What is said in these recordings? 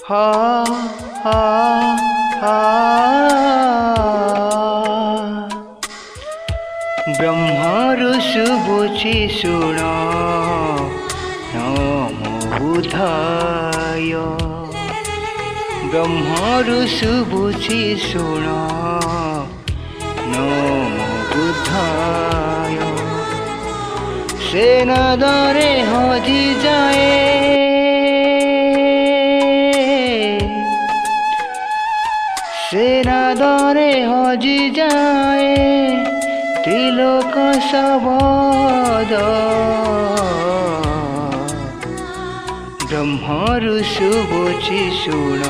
हा हा हा ब्रह्मारु शुभुचि शुण नमो बुधाय ब्रह्मारु शुभुचि शुण नमो बुधाय सेनादरे हजि जाए सेनादरे हजि जाए त्रिलोक सबद ब्रह्मारु शुभुचि शुण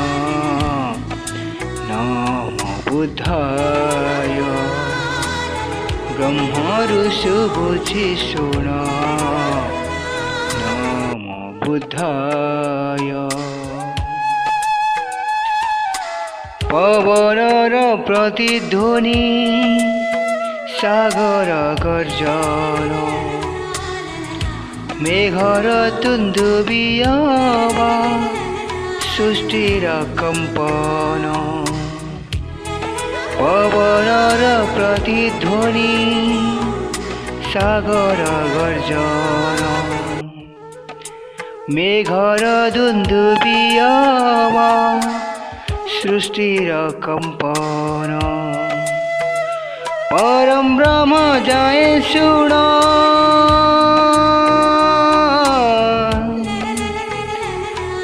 नमो बुधाय ब्रह्मारु शुभुचि शुण नमो बुधाय पवनर प्रतिध्वनि सागर गर्जन मेघर तुंदुबी आवाज सृष्टिर कंपन पवनर प्रतिध्वनि सागर गर्जन मेघर दुंदुबी आवाज सृष्टिर कंपन परम ब्रह्म जाए शुण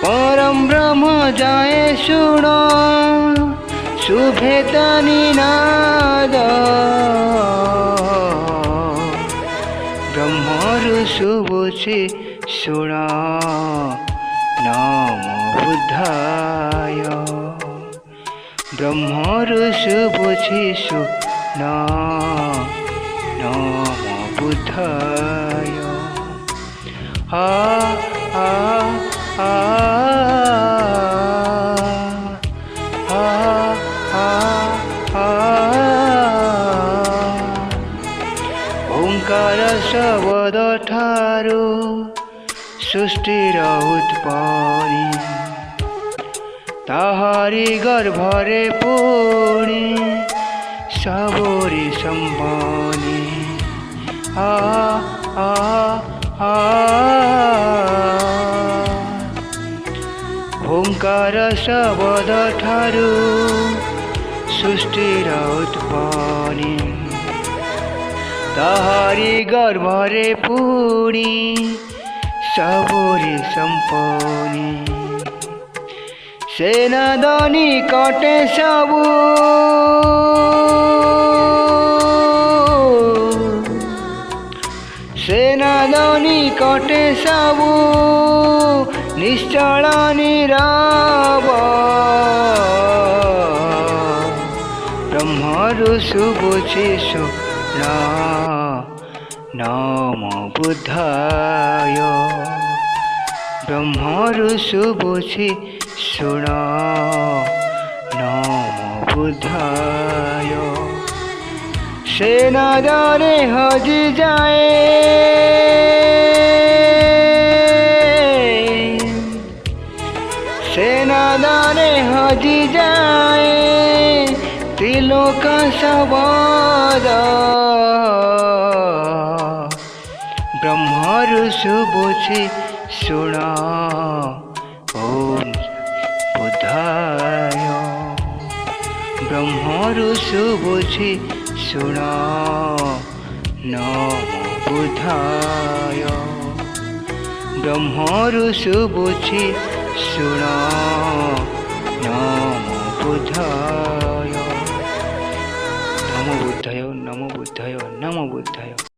परम ब्रह्म जाए शुण शुभेत निनाद ब्रह्मारु शुभुचि शुण नमो बुधाय ब्रह्मारु शुभुचि शुण नमो बुधाय हा हा हा हा हा हा ओंकार शब्द ठारू सृष्टिर उत्पत्ति ताहारी गर्भरे पुणी सबरी संपत्ति आ आ आ ओंकार शब्द ठारू सृष्टिर उत्पत्ति ताहारी गर्भरे पुणी सबरी संपत्ति सेनादनी कटे सबू सेनादनी कटे सबू निश्चल नीरव ब्रह्मारु शुभुचि शुण नमो बुधाय ब्रह्मारु शुभुचि शुण नमो बुधाय सेनादरे हजि जाए सेनादरे हजि जाए त्रिलोक सबद ब्रह्मारु शुभुचि शुण ओम बुधाय ब्रह्मारु शुभुचि शुण नमो बुधाय ब्रह्मारु शुभुचि शुण नमो बुधाय नमो बुधाय नमो बुधाय नमो बुधाय।